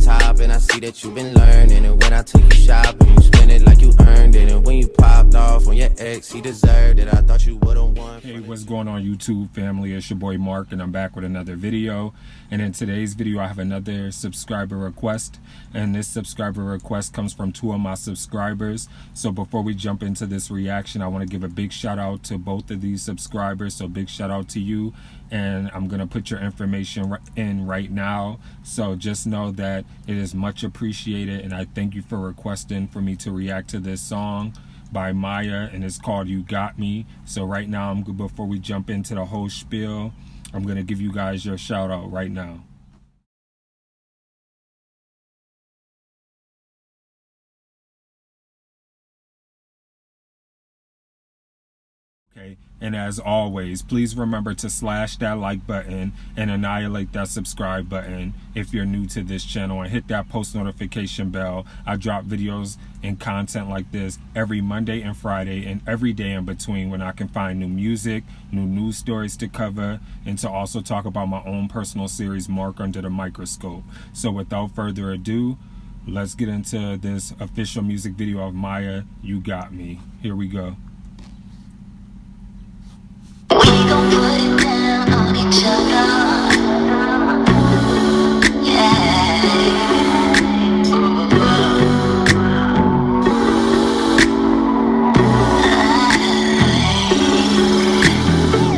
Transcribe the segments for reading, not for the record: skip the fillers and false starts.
top, and I see that you've been learning. And when I take you shopping, you spend it like you earned it. And when you popped off on your ex, he deserved it. I thought you would've won. Hey, what's going on YouTube family? It's your boy Mark, and I'm back with another video. And in today's video, I have another subscriber request, and this subscriber request comes from 2 of my subscribers. So before we jump into this reaction, I want to give a big shout out to both of these subscribers. So big shout out to you, and I'm gonna put your information in right now. So just know that it is much appreciated, and I thank you for requesting for me to react to this song by Maya, and it's called You Got Me. So right now, before we jump into the whole spiel, I'm gonna give you guys your shout out right now. Okay, and as always, please remember to slash that like button and annihilate that subscribe button if you're new to this channel, and hit that post notification bell. I drop videos and content like this every Monday and Friday, and every day in between, when I can find new music, new news stories to cover, and to also talk about my own personal series, Mark Under the Microscope. So without further ado, let's get into this official music video of Maya, You Got Me. Here we go. We gon' put it down on each other. Yeah.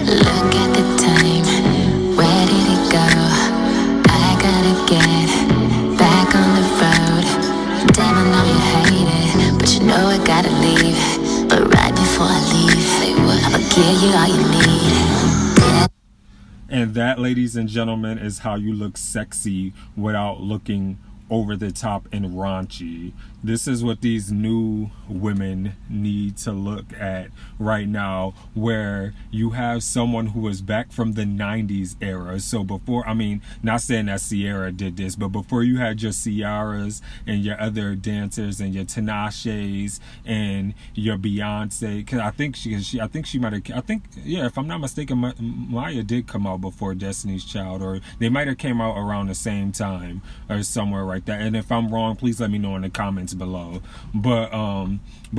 Look at the time. Where did it go? I gotta get back on the road. Damn, I know you hate it, but you know I gotta leave. But right before I leave, I'ma give you all you need. And that, ladies and gentlemen, is how you look sexy without looking over the top and raunchy. This is what these new women need to look at right now, where you have someone who is back from the 90s era. So before, I mean, not saying that Ciara did this, but before you had your Ciaras and your other dancers and your Tinashes and your Beyonce, because I think she might have, yeah, if I'm not mistaken, Maya did come out before Destiny's Child, or they might have came out around the same time or somewhere right there. And if I'm wrong, please let me know in the comments below. But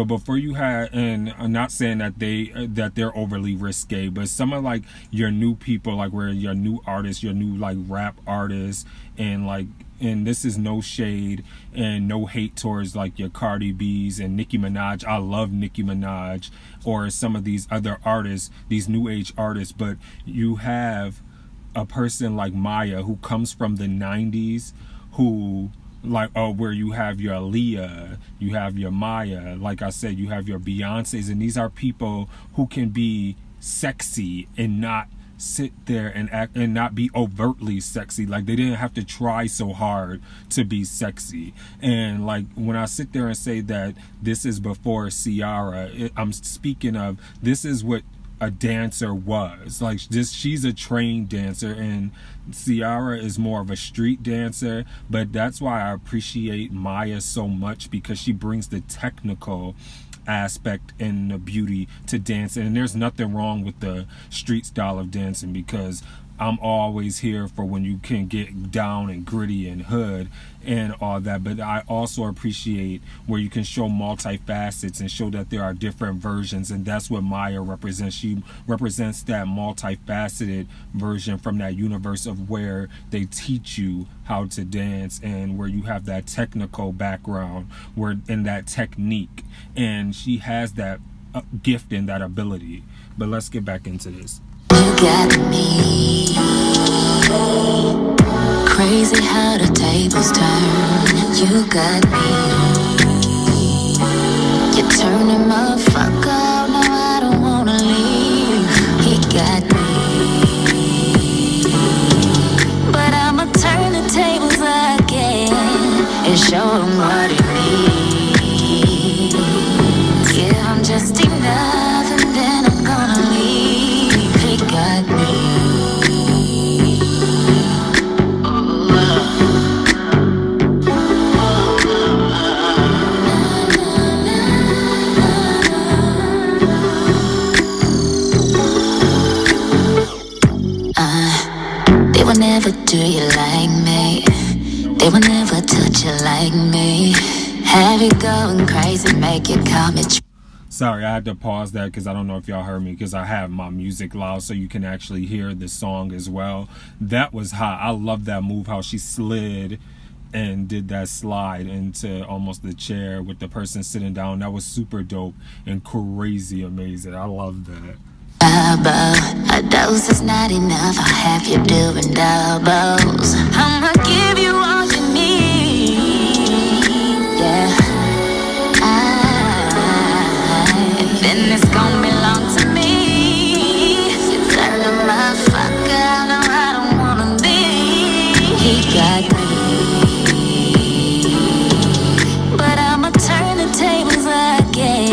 before you had, and I'm not saying that they're overly risque, but some of like your new people, like where your new artists, your new like rap artists, and this is no shade and no hate towards like your Cardi B's and Nicki Minaj. I love Nicki Minaj, or some of these other artists, these new age artists, but you have a person like Maya who comes from the 90s, who like, where you have your Aaliyah, you have your Maya, like I said, you have your Beyoncés, and these are people who can be sexy and not sit there and act and not be overtly sexy. Like, they didn't have to try so hard to be sexy. And like, when I sit there and say that this is before Ciara, I'm speaking of, this is what a dancer was like. This, she's a trained dancer, and Ciara is more of a street dancer. But that's why I appreciate Maya so much, because she brings the technical aspect and the beauty to dancing. And there's nothing wrong with the street style of dancing, because I'm always here for when you can get down and gritty and hood and all that. But I also appreciate where you can show multifacets and show that there are different versions, and that's what Maya represents. She represents that multifaceted version from that universe of where they teach you how to dance, and where you have that technical background, where in that technique, and she has that gift and that ability. But let's get back into this. You got me. Crazy how the tables turn. You got me. You're turning my fuck out. Now I don't wanna leave. He got me. But I'ma turn the tables again and show him what he needs. Give him just enough, and then I'm gonna leave. He got me. They will never do you like me. They will never tell treat you like me. Have you going crazy, make you call me. Sorry, I had to pause that because I don't know if y'all heard me because I have my music loud so you can actually hear the song as well. That was hot. I love that move, how she slid and did that slide into almost the chair with the person sitting down. That was super dope and crazy amazing. I love that. A dose is not enough, I'll have you doing doubles. I'ma give you all you need, yeah. Then it's gon' belong to me. You turn to my fuck out, no, I don't wanna be. He got me, but I'ma turn the tables again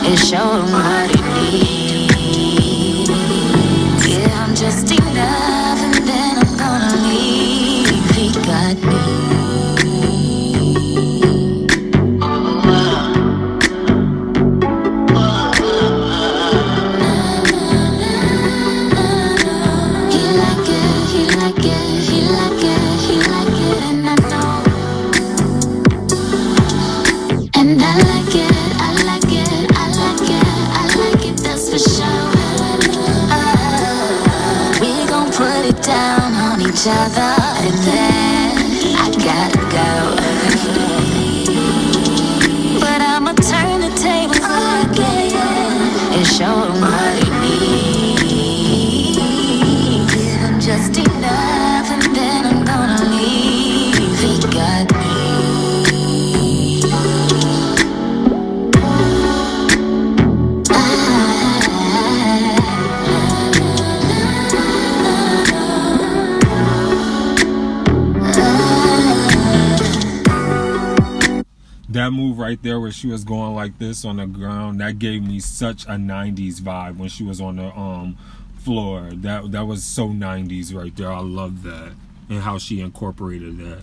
and show him what he needs. Yeah, I'm just enough and then I'm gonna leave. He got me. Each other, and then I gotta go. But I'ma turn the tables again and show him what he needs. Give him just enough and then I'm gonna leave. He got me. That move right there where she was going like this on the ground, that gave me such a 90s vibe when she was on the floor. That was so 90s right there. I love that and how she incorporated that.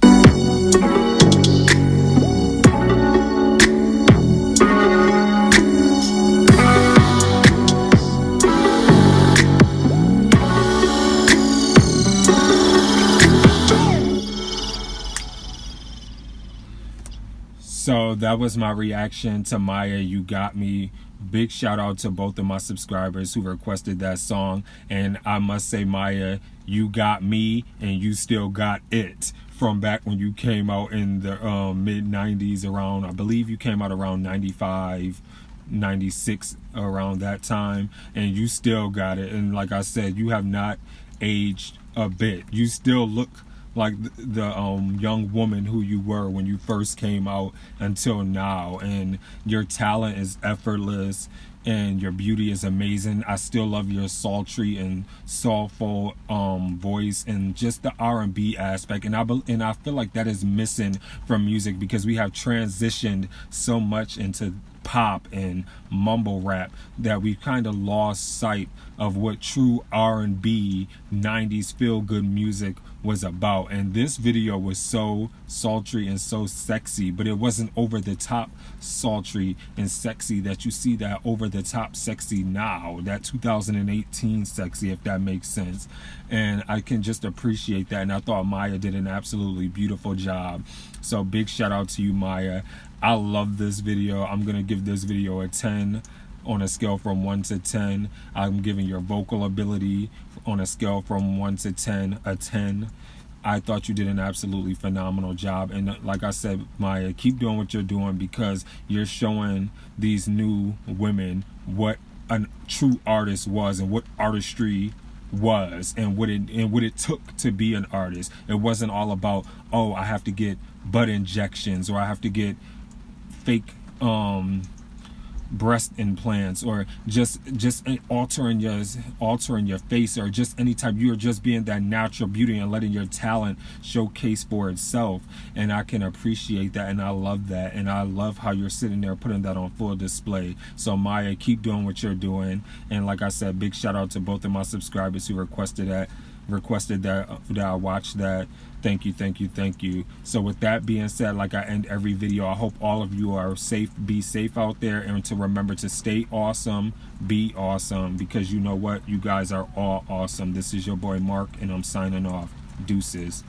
So that was my reaction to Maya, You Got Me. Big shout out to both of my subscribers who requested that song. And I must say, Maya, you got me and you still got it. From back when you came out in the mid 90s around, I believe you came out around 95, 96, around that time. And you still got it. And like I said, you have not aged a bit. You still look like the young woman who you were when you first came out until now, and your talent is effortless and your beauty is amazing. I still love your sultry and soulful voice and just the R&B aspect, and I feel like that is missing from music because we have transitioned so much into pop and mumble rap that we kind of lost sight of what true R&B 90s feel good music was about. And this video was so sultry and so sexy, but it wasn't over the top sultry and sexy that you see that over the top sexy now, that 2018 sexy, if that makes sense. And I can just appreciate that, and I thought Maya did an absolutely beautiful job. So big shout out to you, Maya. I love this video. I'm gonna give this video a 10 on a scale from 1 to 10. I'm giving your vocal ability on a scale from 1 to 10 a 10. I thought you did an absolutely phenomenal job, and like I said, Maya, keep doing what you're doing because you're showing these new women what a true artist was and what artistry was and what it took to be an artist. It wasn't all about, oh, I have to get butt injections or I have to get fake breast implants or just altering your face or just any type. You're just being that natural beauty and letting your talent showcase for itself, and I can appreciate that, and I love that, and I love how you're sitting there putting that on full display. So Maya, keep doing what you're doing, and like I said, big shout out to both of my subscribers who requested that I watched that. Thank you. So with that being said, like I end every video, I hope all of you are safe, be safe out there, and to remember to stay awesome, be awesome, because you know what, you guys are all awesome. This is your boy Mark, and I'm signing off. Deuces.